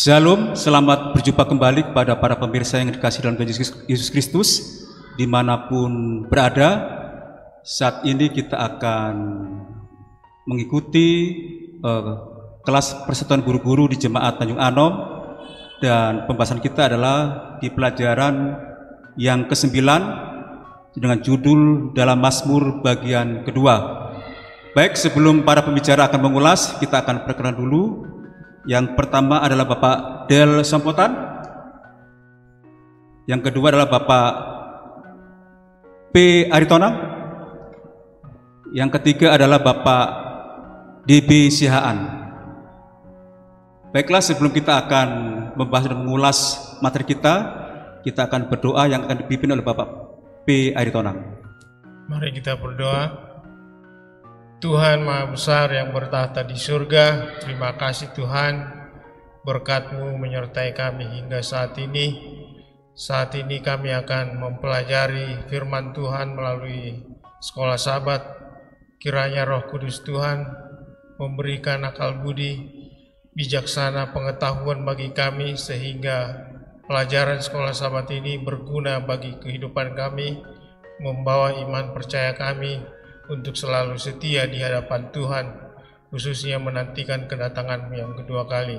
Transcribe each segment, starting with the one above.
Shalom, selamat berjumpa kembali kepada para pemirsa yang dikasihi dalam Tuhan Yesus Kristus dimanapun berada. Saat ini kita akan mengikuti kelas persatuan guru-guru di Jemaat Tanjung Anom, dan pembahasan kita adalah di pelajaran yang ke-9 dengan judul dalam Mazmur bagian kedua. Baik, sebelum para pembicara akan mengulas, kita akan perkenalan dulu. Yang pertama adalah Bapak Del Sompotan. Yang kedua adalah Bapak P. Aritonang. Yang ketiga adalah Bapak DB Sihaan. Baiklah, sebelum kita akan membahas dan mengulas materi kita akan berdoa yang akan dipimpin oleh Bapak P. Aritonang. Mari kita berdoa. Tuhan Maha Besar yang bertahta di surga, terima kasih Tuhan, berkat-Mu menyertai kami hingga saat ini. Saat ini kami akan mempelajari firman Tuhan melalui sekolah Sabat. Kiranya Roh Kudus Tuhan memberikan akal budi, bijaksana, pengetahuan bagi kami, sehingga pelajaran sekolah Sabat ini berguna bagi kehidupan kami, membawa iman percaya kami untuk selalu setia di hadapan Tuhan, khususnya menantikan kedatangan-Mu yang kedua kali.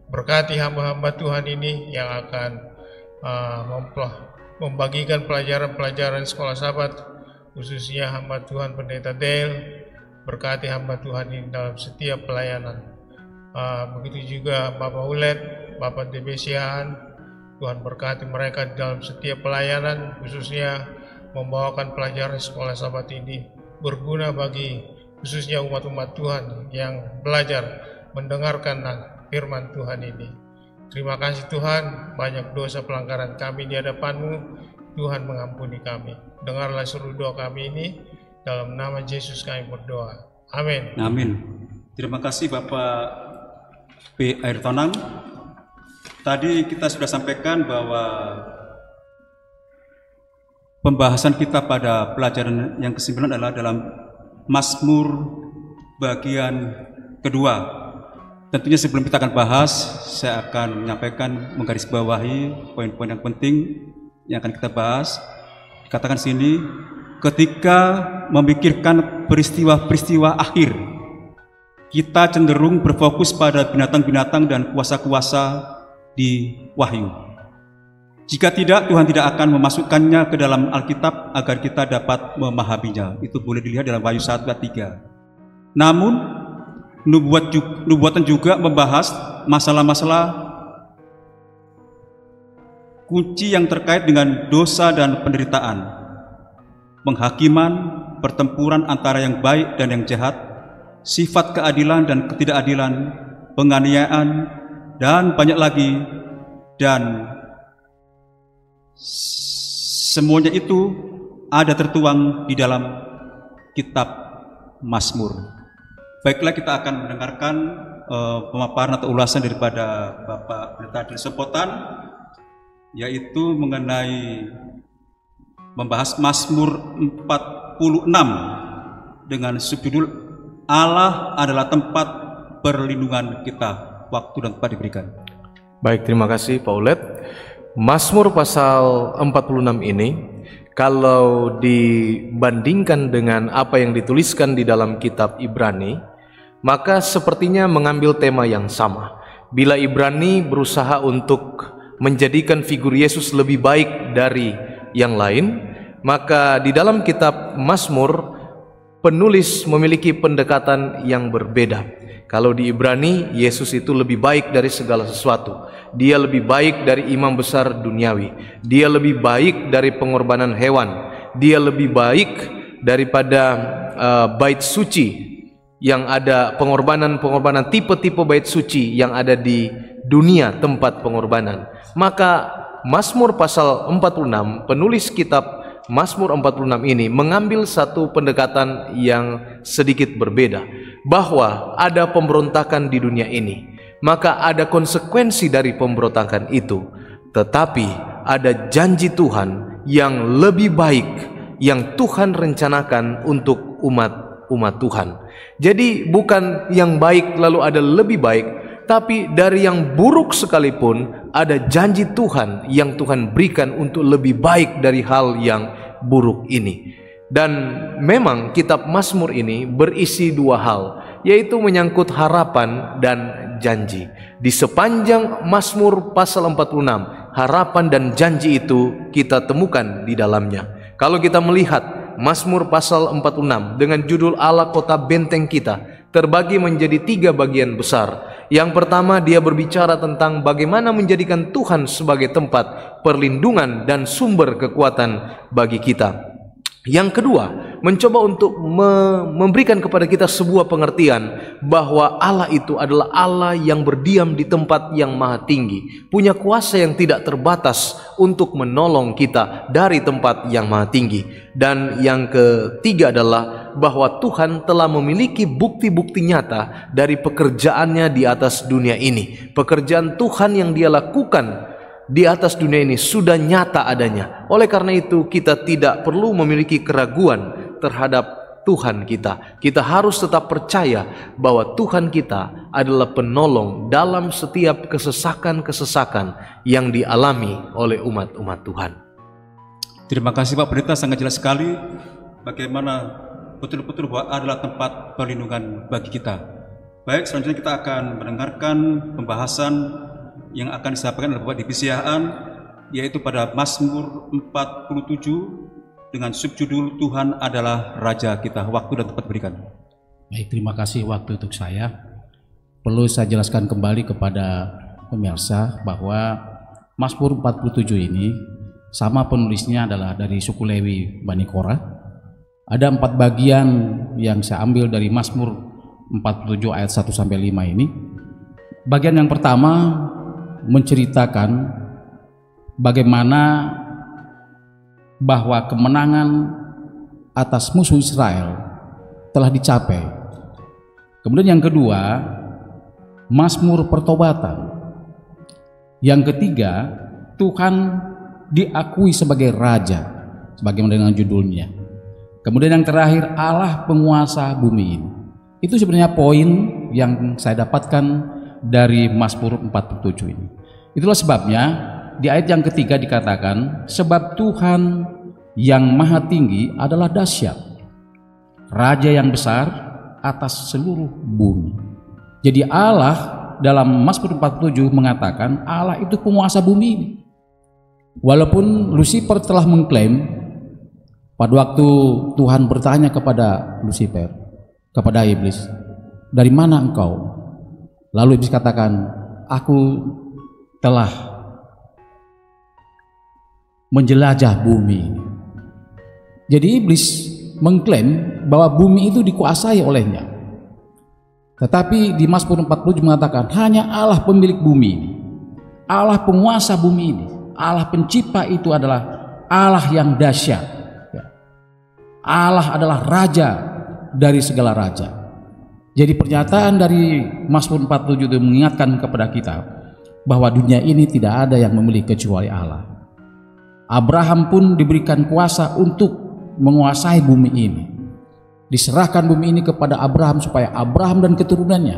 Berkati hamba-hamba Tuhan ini yang akan membagikan pelajaran-pelajaran sekolah Sabat, khususnya hamba Tuhan Pendeta Del. Berkati hamba Tuhan ini dalam setiap pelayanan. Begitu juga Bapak Ulet, Bapak DB Sihaan, Tuhan berkati mereka dalam setiap pelayanan, khususnya membawakan pelajaran sekolah Sabat ini berguna bagi khususnya umat-umat Tuhan yang belajar mendengarkan firman Tuhan ini. Terima kasih Tuhan, banyak dosa pelanggaran kami di hadapan-Mu, Tuhan mengampuni kami. Dengarlah seluruh doa kami ini, dalam nama Yesus kami berdoa. Amin. Amin. Terima kasih Bapak P. Aritonang. Tadi kita sudah sampaikan bahwa pembahasan kita pada pelajaran yang ke-9 adalah dalam Mazmur bagian kedua. Tentunya sebelum kita akan bahas, saya akan menyampaikan, menggarisbawahi poin-poin yang penting yang akan kita bahas. Dikatakan sini, ketika memikirkan peristiwa-peristiwa akhir, kita cenderung berfokus pada binatang-binatang dan kuasa-kuasa di Wahyu. Jika tidak, Tuhan tidak akan memasukkannya ke dalam Alkitab agar kita dapat memahaminya. Itu boleh dilihat dalam Wahyu 1 ayat 3. Namun, nubuatan juga membahas masalah-masalah kunci yang terkait dengan dosa dan penderitaan, penghakiman, pertempuran antara yang baik dan yang jahat, sifat keadilan dan ketidakadilan, penganiayaan, dan banyak lagi, dan semuanya itu ada tertuang di dalam kitab Mazmur. Baiklah, kita akan mendengarkan pemaparan atau ulasan daripada Bapak Pendeta Del Sompotan, yaitu mengenai membahas Mazmur 46 dengan subjudul Allah adalah tempat perlindungan kita. Waktu dan tempat diberikan. Baik, terima kasih Pak Ulet. Mazmur pasal 46 ini, kalau dibandingkan dengan apa yang dituliskan di dalam kitab Ibrani, maka sepertinya mengambil tema yang sama. Bila Ibrani berusaha untuk menjadikan figur Yesus lebih baik dari yang lain, maka di dalam kitab Mazmur penulis memiliki pendekatan yang berbeda. Kalau di Ibrani, Yesus itu lebih baik dari segala sesuatu. Dia lebih baik dari imam besar duniawi. Dia lebih baik dari pengorbanan hewan. Dia lebih baik daripada bait suci yang ada, pengorbanan tipe-tipe bait suci yang ada di dunia tempat pengorbanan. Maka Mazmur pasal 46, penulis kitab Mazmur 46 ini mengambil satu pendekatan yang sedikit berbeda, bahwa ada pemberontakan di dunia ini, maka ada konsekuensi dari pemberontakan itu, tetapi ada janji Tuhan yang lebih baik yang Tuhan rencanakan untuk umat Tuhan. Jadi bukan yang baik lalu ada lebih baik, tapi dari yang buruk sekalipun ada janji Tuhan yang Tuhan berikan untuk lebih baik dari hal yang buruk ini. Dan memang kitab Mazmur ini berisi dua hal, yaitu menyangkut harapan dan janji. Di sepanjang Mazmur pasal 46, harapan dan janji itu kita temukan di dalamnya. Kalau kita melihat Mazmur pasal 46 dengan judul Allah Kota Benteng Kita, terbagi menjadi 3 bagian besar. Yang pertama, dia berbicara tentang bagaimana menjadikan Tuhan sebagai tempat perlindungan dan sumber kekuatan bagi kita. Yang kedua, mencoba untuk memberikan kepada kita sebuah pengertian bahwa Allah itu adalah Allah yang berdiam di tempat yang maha tinggi, punya kuasa yang tidak terbatas untuk menolong kita dari tempat yang maha tinggi. Dan yang ketiga adalah bahwa Tuhan telah memiliki bukti-bukti nyata dari pekerjaannya di atas dunia ini. Pekerjaan Tuhan yang dia lakukan di atas dunia ini sudah nyata adanya. Oleh karena itu kita tidak perlu memiliki keraguan terhadap Tuhan kita. Kita harus tetap percaya bahwa Tuhan kita adalah penolong dalam setiap kesesakan-kesesakan yang dialami oleh umat-umat Tuhan. Terima kasih Pak Pendeta, sangat jelas sekali bagaimana betul-betul bahwa adalah tempat perlindungan bagi kita. Baik, selanjutnya kita akan mendengarkan pembahasan yang akan disampaikan oleh Bapak Divisiaan, yaitu pada Mazmur 47 dengan subjudul Tuhan adalah Raja Kita. Waktu dan tempat berikan. Baik, terima kasih waktu untuk saya. Perlu saya jelaskan kembali kepada pemirsa bahwa Mazmur 47 ini sama penulisnya adalah dari suku Lewi Bani Korah. Ada 4 bagian yang saya ambil dari Mazmur 47 ayat 1 sampai 5 ini. Bagian yang pertama menceritakan bagaimana bahwa kemenangan atas musuh Israel telah dicapai. Kemudian yang kedua, Mazmur pertobatan. Yang ketiga, Tuhan diakui sebagai Raja, sebagaimana dengan judulnya. Kemudian yang terakhir, Allah penguasa bumi ini. Itu sebenarnya poin yang saya dapatkan dari Mazmur 47 ini. Itulah sebabnya di ayat yang ketiga dikatakan, sebab Tuhan yang maha tinggi adalah dahsyat, Raja yang besar atas seluruh bumi. Jadi Allah dalam Mazmur 47 mengatakan Allah itu penguasa bumi ini. Walaupun Lucifer telah mengklaim, pada waktu Tuhan bertanya kepada Lucifer, kepada iblis, dari mana engkau? Lalu iblis katakan, aku telah menjelajah bumi. Jadi iblis mengklaim bahwa bumi itu dikuasai olehnya. Tetapi di Mazmur 47 mengatakan hanya Allah pemilik bumi ini, Allah penguasa bumi ini, Allah pencipta itu adalah Allah yang dahsyat. Allah adalah Raja dari segala raja. Jadi pernyataan dari Mazmur 47 itu mengingatkan kepada kita bahwa dunia ini tidak ada yang memiliki kecuali Allah. Abraham pun diberikan kuasa untuk menguasai bumi ini. Diserahkan bumi ini kepada Abraham supaya Abraham dan keturunannya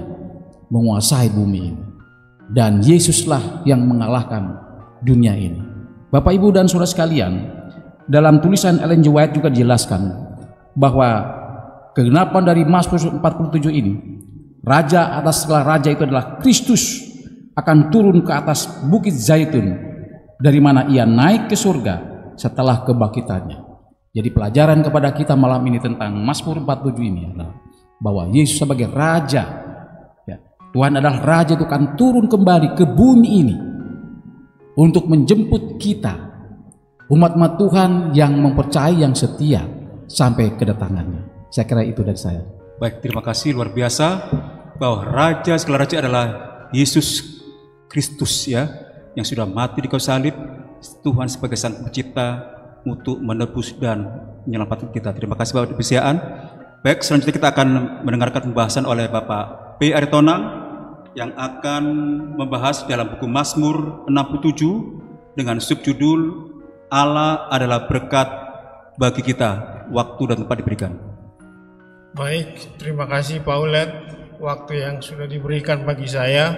menguasai bumi ini. Dan Yesuslah yang mengalahkan dunia ini. Bapak, Ibu, dan saudara sekalian, dalam tulisan Ellen G. White juga dijelaskan bahwa kegenapan dari Mazmur 47 ini, Raja atas segala raja itu adalah Kristus akan turun ke atas bukit Zaitun, dari mana ia naik ke surga setelah kebangkitannya. Jadi pelajaran kepada kita malam ini tentang Mazmur 47 ini adalah bahwa Yesus sebagai Raja, ya, Tuhan adalah Raja itu akan turun kembali ke bumi ini untuk menjemput kita, umat-umat Tuhan yang mempercayai, yang setia sampai kedatangannya. Saya kira itu dari saya. Baik, terima kasih, luar biasa bahwa Raja segala raja adalah Yesus Kristus, ya, yang sudah mati di kayu salib, Tuhan sebagai Sang Pencipta untuk menebus dan menyelamatkan kita. Terima kasih Bapak Divisiaan. Baik, selanjutnya kita akan mendengarkan pembahasan oleh Bapak P. Aritonang yang akan membahas dalam buku Mazmur 67 dengan subjudul Allah adalah berkat bagi kita. Waktu dan tempat diberikan. Baik, terima kasih Pak Ulet, waktu yang sudah diberikan bagi saya.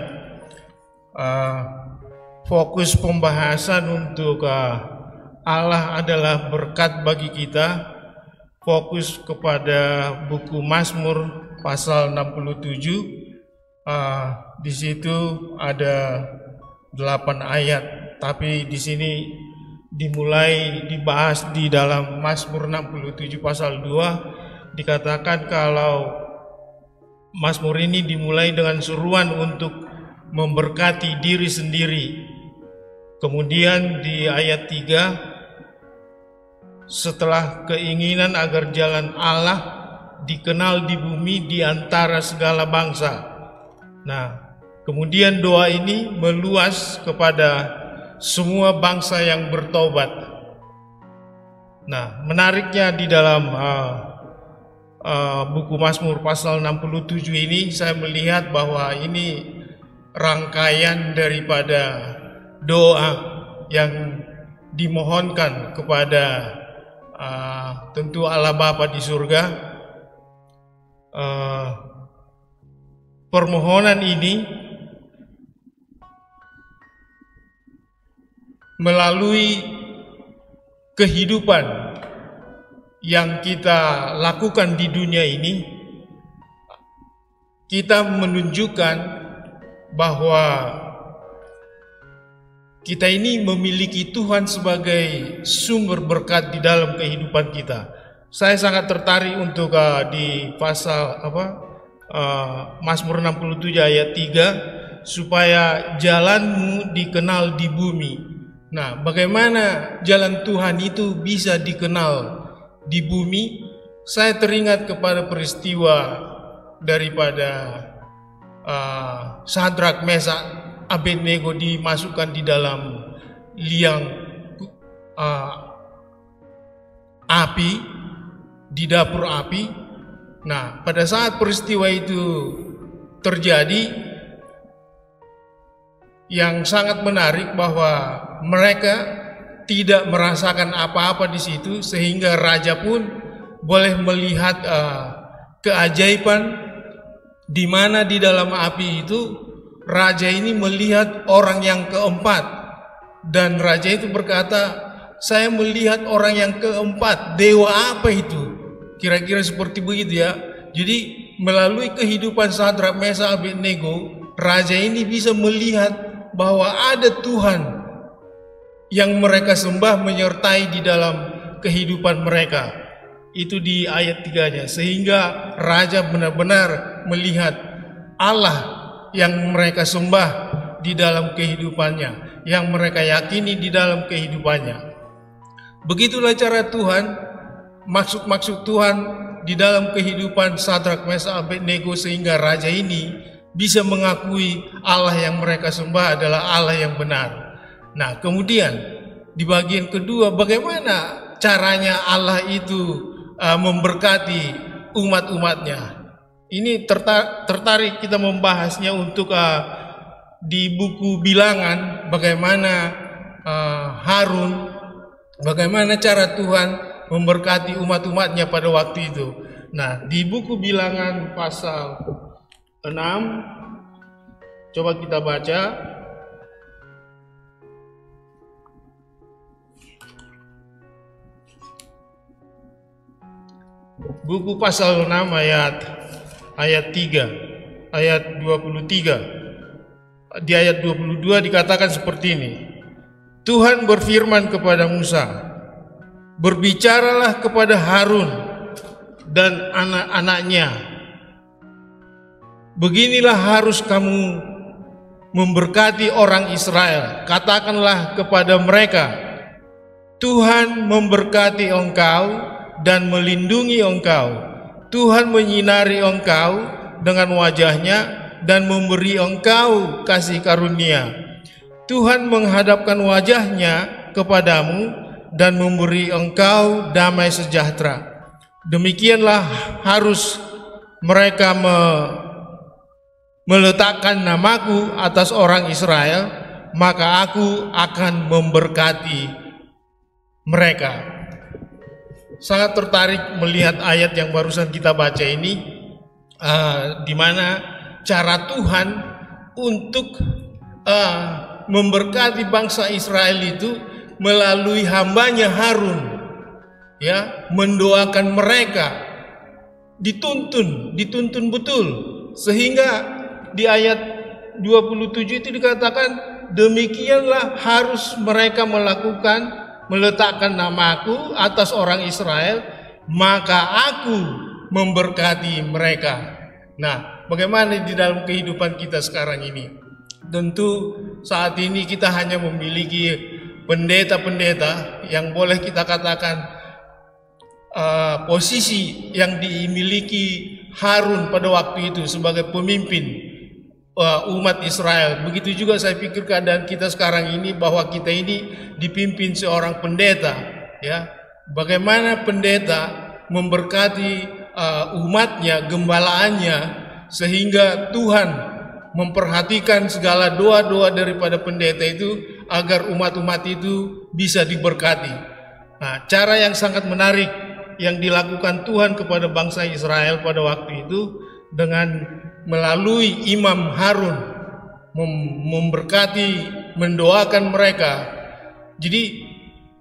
fokus pembahasan untuk Allah adalah berkat bagi kita, fokus kepada buku Mazmur pasal 67. Di situ ada 8 ayat, tapi di sini dimulai dibahas di dalam Mazmur 67 pasal 2, dikatakan kalau Mazmur ini dimulai dengan seruan untuk memberkati diri sendiri. Kemudian di ayat 3, setelah keinginan agar jalan Allah dikenal di bumi di antara segala bangsa. Nah, kemudian doa ini meluas kepada semua bangsa yang bertobat. Nah, menariknya di dalam buku Mazmur pasal 67 ini saya melihat bahwa ini rangkaian daripada doa yang dimohonkan kepada tentu Allah Bapa di surga. Permohonan ini melalui kehidupan yang kita lakukan di dunia ini, kita menunjukkan bahwa kita ini memiliki Tuhan sebagai sumber berkat di dalam kehidupan kita. Saya sangat tertarik untuk di pasal Mazmur 67 ayat 3, supaya jalanmu dikenal di bumi. Nah, bagaimana jalan Tuhan itu bisa dikenal di bumi? Saya teringat kepada peristiwa daripada Sadrak, Mesak, Abednego dimasukkan di dalam liang api, di dapur api. Nah, pada saat peristiwa itu terjadi, yang sangat menarik bahwa mereka tidak merasakan apa-apa di situ, sehingga raja pun boleh melihat keajaiban di mana di dalam api itu raja ini melihat orang yang keempat, dan raja itu berkata, saya melihat orang yang keempat, dewa apa itu? Kira-kira seperti begitu ya. Jadi melalui kehidupan Sadrak, Mesak, Abednego, raja ini bisa melihat bahwa ada Tuhan yang mereka sembah menyertai di dalam kehidupan mereka. Itu di ayat 3-nya. Sehingga raja benar-benar melihat Allah yang mereka sembah di dalam kehidupannya, yang mereka yakini di dalam kehidupannya. Begitulah cara Tuhan, maksud-maksud Tuhan di dalam kehidupan Sadrak, Mesak, Abednego, sehingga raja ini bisa mengakui Allah yang mereka sembah adalah Allah yang benar. Nah, kemudian di bagian kedua, bagaimana caranya Allah itu memberkati umat-umatnya. Ini tertarik kita membahasnya untuk di buku Bilangan, bagaimana Harun, bagaimana cara Tuhan memberkati umat-umatnya pada waktu itu. Nah, di buku Bilangan pasal 6, coba kita baca. Buku pasal 6 ayat 3, ayat 23. Di ayat 22 dikatakan seperti ini. Tuhan berfirman kepada Musa, berbicaralah kepada Harun dan anak-anaknya. Beginilah harus kamu memberkati orang Israel. Katakanlah kepada mereka, Tuhan memberkati engkau dan melindungi engkau. Tuhan menyinari engkau dengan wajahnya dan memberi engkau kasih karunia. Tuhan menghadapkan wajahnya kepadamu dan memberi engkau damai sejahtera. Demikianlah harus mereka meletakkan namaku atas orang Israel, maka aku akan memberkati mereka. Sangat tertarik melihat ayat yang barusan kita baca ini, di mana cara Tuhan untuk memberkati bangsa Israel itu melalui hambanya Harun, ya, mendoakan mereka, dituntun betul, sehingga di ayat 27 itu dikatakan, demikianlah harus mereka meletakkan namaku atas orang Israel, maka aku memberkati mereka. Nah, bagaimana di dalam kehidupan kita sekarang ini? Tentu saat ini kita hanya memiliki pendeta-pendeta yang boleh kita katakan posisi yang dimiliki Harun pada waktu itu sebagai pemimpin umat Israel. Begitu juga saya pikir keadaan kita sekarang ini, bahwa kita ini dipimpin seorang pendeta, ya. Bagaimana pendeta memberkati umatnya, gembalaannya, sehingga Tuhan memperhatikan segala doa-doa daripada pendeta itu agar umat-umat itu bisa diberkati. Nah, cara yang sangat menarik yang dilakukan Tuhan kepada bangsa Israel pada waktu itu dengan melalui Imam Harun memberkati, mendoakan mereka. Jadi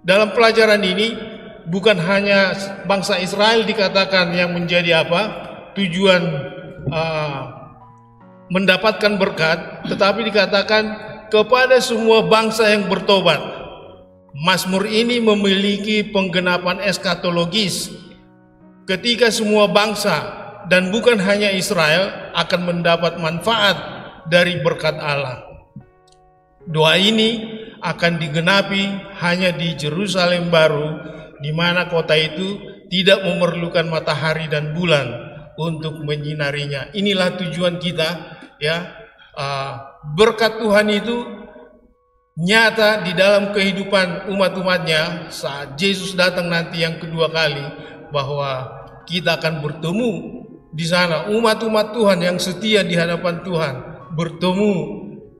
dalam pelajaran ini bukan hanya bangsa Israel dikatakan yang menjadi tujuan mendapatkan berkat, tetapi dikatakan kepada semua bangsa yang bertobat. Mazmur ini memiliki penggenapan eskatologis ketika semua bangsa dan bukan hanya Israel akan mendapat manfaat dari berkat Allah. Doa ini akan digenapi hanya di Yerusalem baru, di mana kota itu tidak memerlukan matahari dan bulan untuk menyinarinya. Inilah tujuan kita, ya. Berkat Tuhan itu nyata di dalam kehidupan umat-umatnya saat Yesus datang nanti yang kedua kali, bahwa kita akan bertemu di sana, umat-umat Tuhan yang setia di hadapan Tuhan, bertemu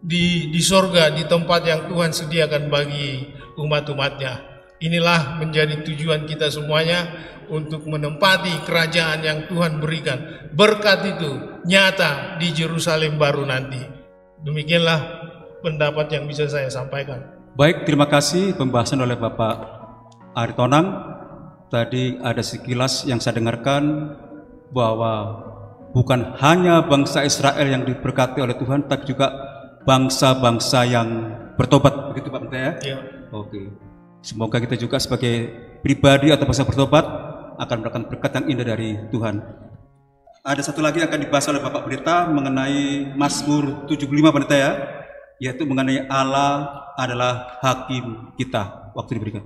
di sorga, di tempat yang Tuhan sediakan bagi umat-umatnya. Inilah menjadi tujuan kita semuanya untuk menempati kerajaan yang Tuhan berikan. Berkat itu nyata di Yerusalem baru nanti. Demikianlah pendapat yang bisa saya sampaikan. Baik, terima kasih pembahasan oleh Bapak Ari Tonang. Tadi ada sekilas yang saya dengarkan bahwa bukan hanya bangsa Israel yang diberkati oleh Tuhan, tapi juga bangsa-bangsa yang bertobat. Begitu Pak Menteri ya? Ya. Oke. Semoga kita juga sebagai pribadi atau bangsa bertobat akan mendapatkan berkat yang indah dari Tuhan. Ada satu lagi yang akan dibahas oleh Bapak Pendeta mengenai Mazmur 75 Pendeta ya, yaitu mengenai Allah adalah hakim kita. Waktu diberikan.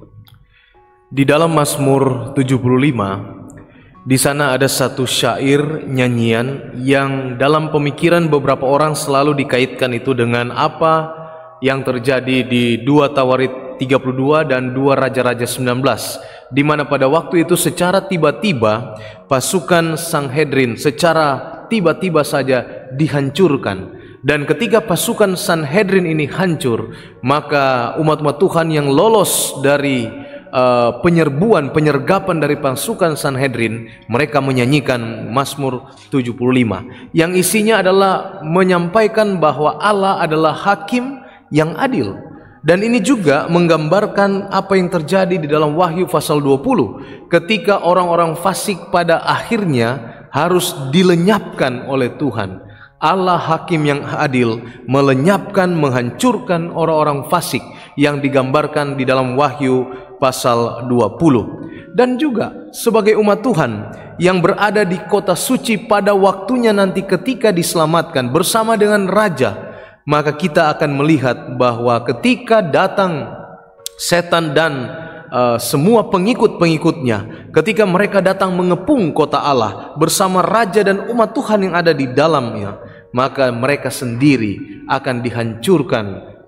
Di dalam Mazmur 75, di sana ada satu syair nyanyian yang dalam pemikiran beberapa orang selalu dikaitkan itu dengan apa yang terjadi di 2 Tawarit 32 dan 2 Raja-Raja 19, di mana pada waktu itu secara tiba-tiba pasukan Sanhedrin secara tiba-tiba saja dihancurkan. Dan ketika pasukan Sanhedrin ini hancur, maka umat-umat Tuhan yang lolos dari penyergapan dari pasukan Sanhedrin, mereka menyanyikan Mazmur 75 yang isinya adalah menyampaikan bahwa Allah adalah hakim yang adil. Dan ini juga menggambarkan apa yang terjadi di dalam Wahyu pasal 20 ketika orang-orang fasik pada akhirnya harus dilenyapkan oleh Tuhan. Allah hakim yang adil melenyapkan, menghancurkan orang-orang fasik yang digambarkan di dalam Wahyu pasal 20. Dan juga sebagai umat Tuhan yang berada di kota suci pada waktunya nanti ketika diselamatkan bersama dengan Raja, maka kita akan melihat bahwa ketika datang setan dan semua pengikut-pengikutnya, ketika mereka datang mengepung kota Allah bersama Raja dan umat Tuhan yang ada di dalamnya, maka mereka sendiri akan dihancurkan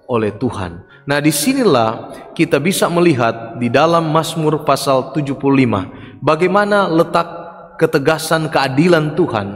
oleh Tuhan. Nah, disinilah kita bisa melihat di dalam Mazmur pasal 75 bagaimana letak ketegasan keadilan Tuhan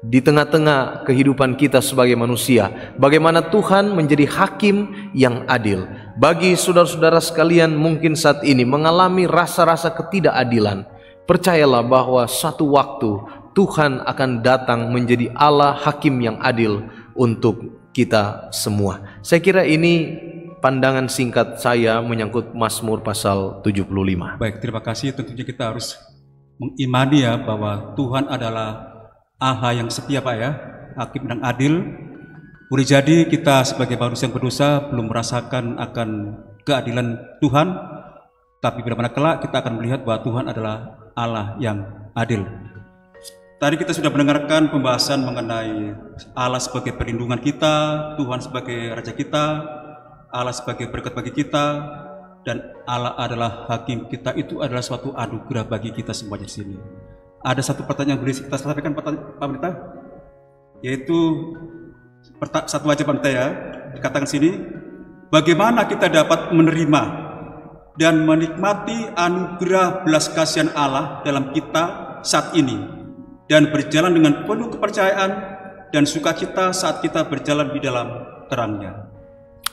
di tengah-tengah kehidupan kita sebagai manusia. Bagaimana Tuhan menjadi hakim yang adil. Bagi saudara-saudara sekalian mungkin saat ini mengalami rasa-rasa ketidakadilan, percayalah bahwa satu waktu Tuhan akan datang menjadi Allah hakim yang adil untuk kita semua. Saya kira ini pandangan singkat saya menyangkut Mazmur pasal 75. Baik, terima kasih. Tentunya kita harus mengimani ya bahwa Tuhan adalah Allah yang setia Pak ya, hakim yang adil. Boleh jadi kita sebagai manusia yang berdosa belum merasakan akan keadilan Tuhan, tapi bila mana kelak kita akan melihat bahwa Tuhan adalah Allah yang adil. Tadi kita sudah mendengarkan pembahasan mengenai Allah sebagai perlindungan kita, Tuhan sebagai Raja kita, Allah sebagai berkat bagi kita, dan Allah adalah hakim kita. Itu adalah suatu anugerah bagi kita semua di sini. Ada satu pertanyaan yang boleh kita sampaikan Pak Pendeta, yaitu satu aja Pak Pendeta ya, dikatakan sini, bagaimana kita dapat menerima dan menikmati anugerah belas kasihan Allah dalam kita saat ini dan berjalan dengan penuh kepercayaan dan sukacita saat kita berjalan di dalam terangnya.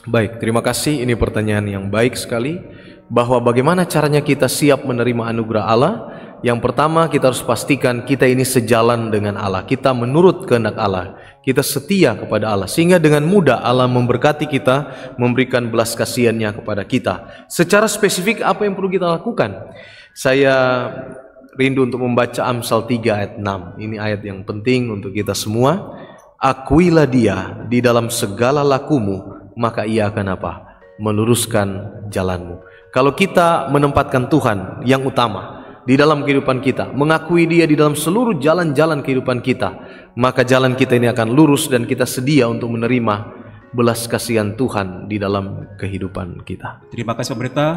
Baik, terima kasih. Ini pertanyaan yang baik sekali, bahwa bagaimana caranya kita siap menerima anugerah Allah. Yang pertama, kita harus pastikan kita ini sejalan dengan Allah, kita menurut kehendak Allah, kita setia kepada Allah, sehingga dengan mudah Allah memberkati kita, memberikan belas kasihannya kepada kita. Secara spesifik apa yang perlu kita lakukan? Saya rindu untuk membaca Amsal 3 ayat 6. Ini ayat yang penting untuk kita semua. Akuilah Dia di dalam segala lakumu, maka Ia akan apa? Meluruskan jalanmu. Kalau kita menempatkan Tuhan yang utama di dalam kehidupan kita, mengakui Dia di dalam seluruh jalan-jalan kehidupan kita, maka jalan kita ini akan lurus dan kita sedia untuk menerima belas kasihan Tuhan di dalam kehidupan kita. Terima kasih pemerintah.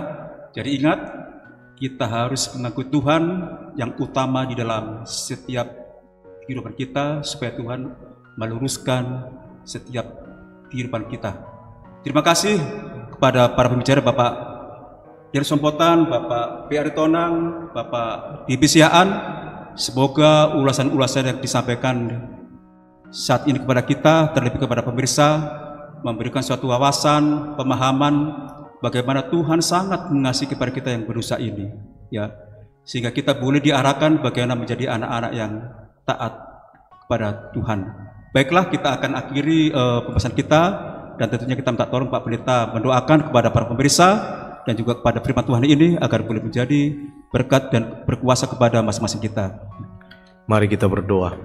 Jadi ingat, kita harus mengakui Tuhan yang utama di dalam setiap kehidupan kita, supaya Tuhan meluruskan setiap kehidupan kita. Terima kasih kepada para pembicara, Bapak Dari Sompotan, Bapak P.R. Tonang, Bapak Bibi Siaan. Semoga ulasan-ulasan yang disampaikan saat ini kepada kita, terlebih kepada pemirsa, memberikan suatu wawasan, pemahaman bagaimana Tuhan sangat mengasihi kepada kita yang berdosa ini, ya, sehingga kita boleh diarahkan bagaimana menjadi anak-anak yang taat kepada Tuhan. Baiklah, kita akan akhiri pembahasan kita, dan tentunya kita minta tolong Pak Pendeta mendoakan kepada para pemirsa dan juga kepada firman Tuhan ini agar boleh menjadi berkat dan berkuasa kepada masing-masing kita. Mari kita berdoa.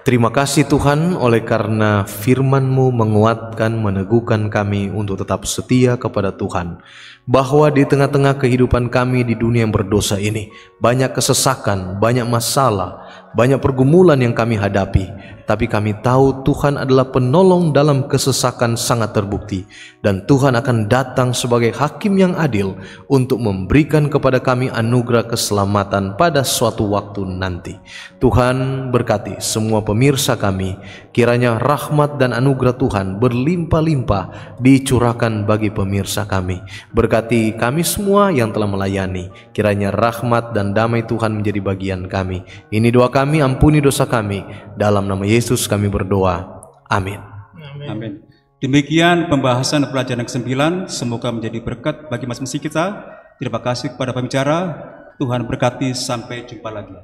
Terima kasih Tuhan, oleh karena firman-Mu menguatkan, meneguhkan kami untuk tetap setia kepada Tuhan. Bahwa di tengah-tengah kehidupan kami di dunia yang berdosa ini, banyak kesesakan, banyak masalah, banyak pergumulan yang kami hadapi. Tapi kami tahu Tuhan adalah penolong dalam kesesakan sangat terbukti. Dan Tuhan akan datang sebagai hakim yang adil untuk memberikan kepada kami anugerah keselamatan pada suatu waktu nanti. Tuhan berkati semua pemirsa kami. Kiranya rahmat dan anugerah Tuhan berlimpah-limpah dicurahkan bagi pemirsa kami. Berkati kami semua yang telah melayani. Kiranya rahmat dan damai Tuhan menjadi bagian kami. Ini doa kami, ampuni dosa kami. Dalam nama Yesus kami berdoa. Amin. Amin. Demikian pembahasan pelajaran yang ke-9. Semoga menjadi berkat bagi masing-masing kita. Terima kasih kepada pembicara. Tuhan berkati. Sampai jumpa lagi.